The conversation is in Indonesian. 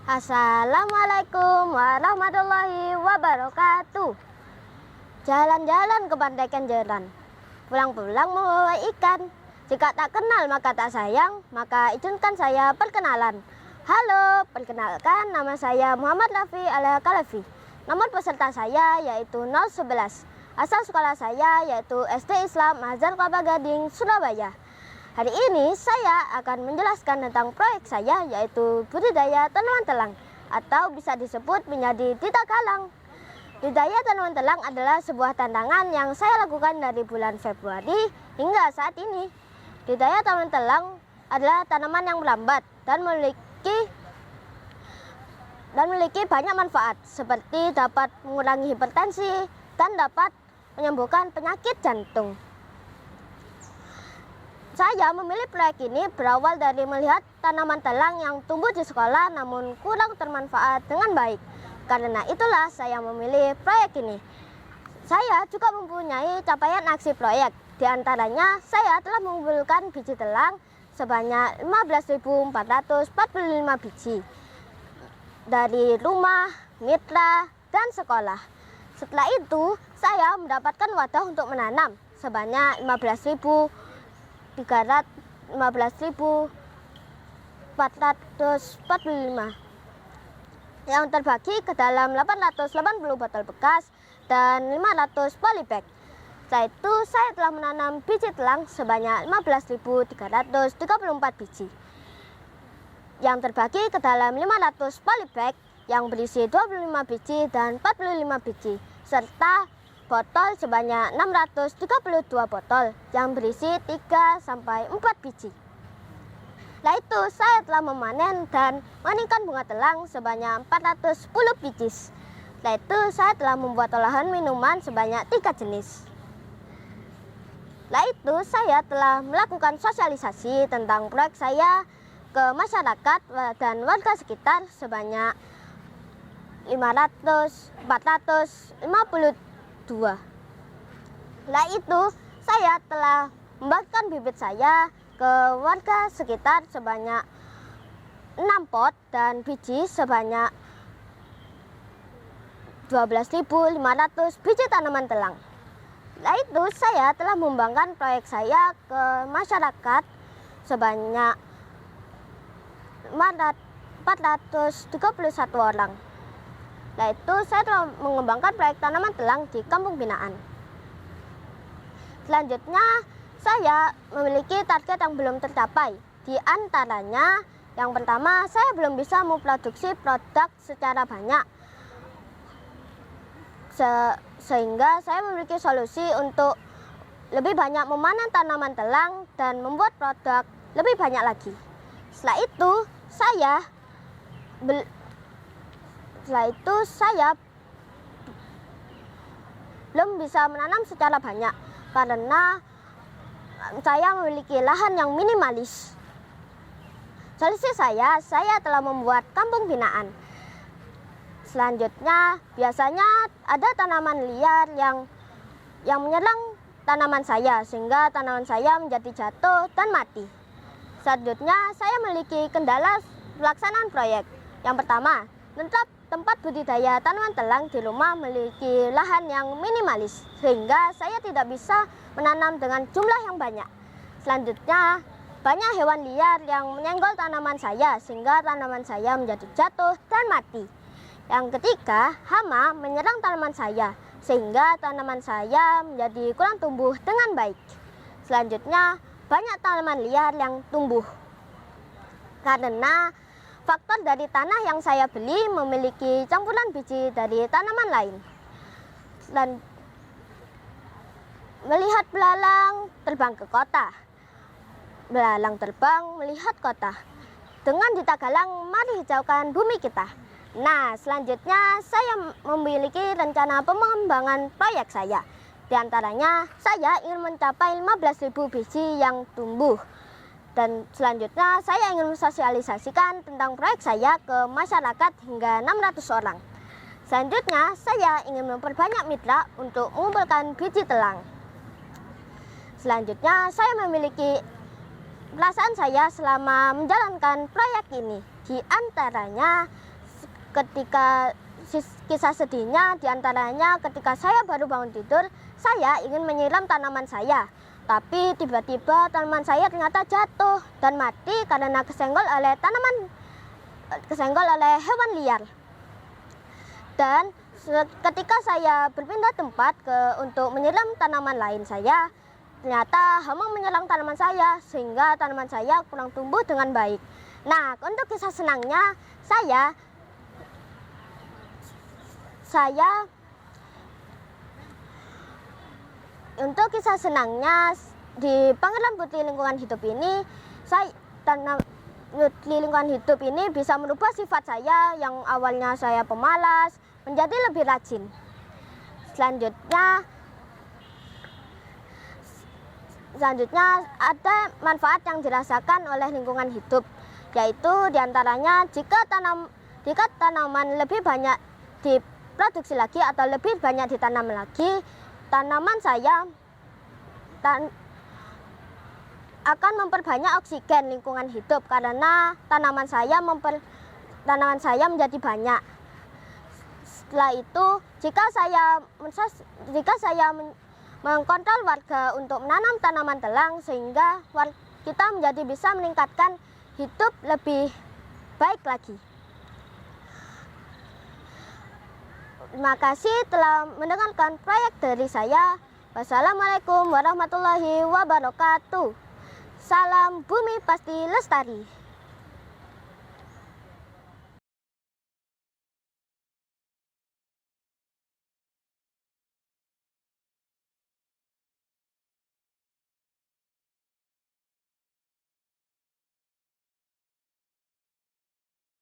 Assalamualaikum warahmatullahi wabarakatuh. Jalan-jalan ke pantai Kenjeran, pulang-pulang membawa ikan. Jika tak kenal maka tak sayang, maka izinkan saya perkenalan. Halo, perkenalkan nama saya Muhammad Rafi Al-Kalafi. Nomor peserta saya yaitu 011. Asal sekolah saya yaitu SD Islam Mazhar Kelapa Gading, Surabaya. Hari ini saya akan menjelaskan tentang proyek saya yaitu budidaya tanaman telang atau bisa disebut menjadi tita galang. Budidaya tanaman telang adalah sebuah tantangan yang saya lakukan dari bulan Februari hingga saat ini. Budidaya tanaman telang adalah tanaman yang melambat dan memiliki banyak manfaat seperti dapat mengurangi hipertensi dan dapat menyembuhkan penyakit jantung. Saya memilih proyek ini berawal dari melihat tanaman telang yang tumbuh di sekolah namun kurang termanfaat dengan baik. Karena itulah saya memilih proyek ini. Saya juga mempunyai capaian aksi proyek. Di antaranya saya telah mengumpulkan biji telang sebanyak 15.445 biji dari rumah, mitra, dan sekolah. Setelah itu saya mendapatkan wadah untuk menanam sebanyak 15.445 yang terbagi ke dalam 880 botol bekas dan 500 polybag. Setelah itu saya telah menanam biji telang sebanyak 15.334 biji yang terbagi ke dalam 500 polybag yang berisi 25 biji dan 45 biji serta botol sebanyak 632 botol yang berisi 3-4 biji. Setelah itu saya telah memanen dan meningkan bunga telang sebanyak 410 biji. Setelah itu saya telah membuat olahan minuman sebanyak 3 jenis. Setelah itu saya telah melakukan sosialisasi tentang proyek saya ke masyarakat dan warga sekitar sebanyak 452. Setelah itu saya telah membagikan bibit saya ke warga sekitar sebanyak 6 pot dan biji sebanyak 12.500 biji tanaman telang. Setelah itu saya telah mengembangkan proyek saya ke masyarakat sebanyak 431 orang. Setelah itu saya telah mengembangkan proyek tanaman telang di kampung binaan. Selanjutnya saya memiliki target yang belum tercapai. Di antaranya yang pertama saya belum bisa memproduksi produk secara banyak. Sehingga saya memiliki solusi untuk lebih banyak memanen tanaman telang dan membuat produk lebih banyak lagi. Setelah itu saya belum bisa menanam secara banyak karena saya memiliki lahan yang minimalis. Solusi saya telah membuat kampung binaan. Selanjutnya biasanya ada tanaman liar yang menyerang tanaman saya sehingga tanaman saya menjadi jatuh dan mati. Selanjutnya saya memiliki kendala pelaksanaan proyek. Yang pertama, tempat budidaya tanaman telang di rumah memiliki lahan yang minimalis sehingga saya tidak bisa menanam dengan jumlah yang banyak. Selanjutnya, banyak hewan liar yang menyenggol tanaman saya sehingga tanaman saya menjadi jatuh dan mati. Yang ketiga, hama menyerang tanaman saya sehingga tanaman saya menjadi kurang tumbuh dengan baik. Selanjutnya, banyak tanaman liar yang tumbuh karena faktor dari tanah yang saya beli memiliki campuran biji dari tanaman lain. Dan melihat belalang terbang ke kota. Belalang terbang melihat kota. Dengan tita galang, mari hijaukan bumi kita. Nah, selanjutnya saya memiliki rencana pengembangan proyek saya. Di antaranya, saya ingin mencapai 15.000 biji yang tumbuh. Dan selanjutnya saya ingin mensosialisasikan tentang proyek saya ke masyarakat hingga 600 orang. Selanjutnya saya ingin memperbanyak mitra untuk mengumpulkan biji telang. Selanjutnya saya memiliki perasaan saya selama menjalankan proyek ini. Di antaranya ketika kisah sedihnya diantaranya ketika saya baru bangun tidur, saya ingin menyiram tanaman saya. Tapi tiba-tiba tanaman saya ternyata jatuh dan mati karena kesenggol oleh hewan liar. Dan ketika saya berpindah tempat untuk menyiram tanaman lain saya, ternyata hama menyerang tanaman saya sehingga tanaman saya kurang tumbuh dengan baik. Nah, untuk kisah senangnya untuk kisah senangnya di Panggilan Putri Lingkungan Hidup ini, lingkungan hidup ini bisa merubah sifat saya yang awalnya saya pemalas menjadi lebih rajin. Selanjutnya ada manfaat yang dirasakan oleh lingkungan hidup, yaitu diantaranya jika tanaman lebih banyak diproduksi lagi atau lebih banyak ditanam lagi, tanaman saya akan memperbanyak oksigen lingkungan hidup karena tanaman saya menjadi banyak. Setelah itu, jika saya mengkontrol warga untuk menanam tanaman telang sehingga kita menjadi bisa meningkatkan hidup lebih baik lagi. Terima kasih telah mendengarkan proyek dari saya. Wassalamualaikum warahmatullahi wabarakatuh. Salam Bumi Pasti Lestari.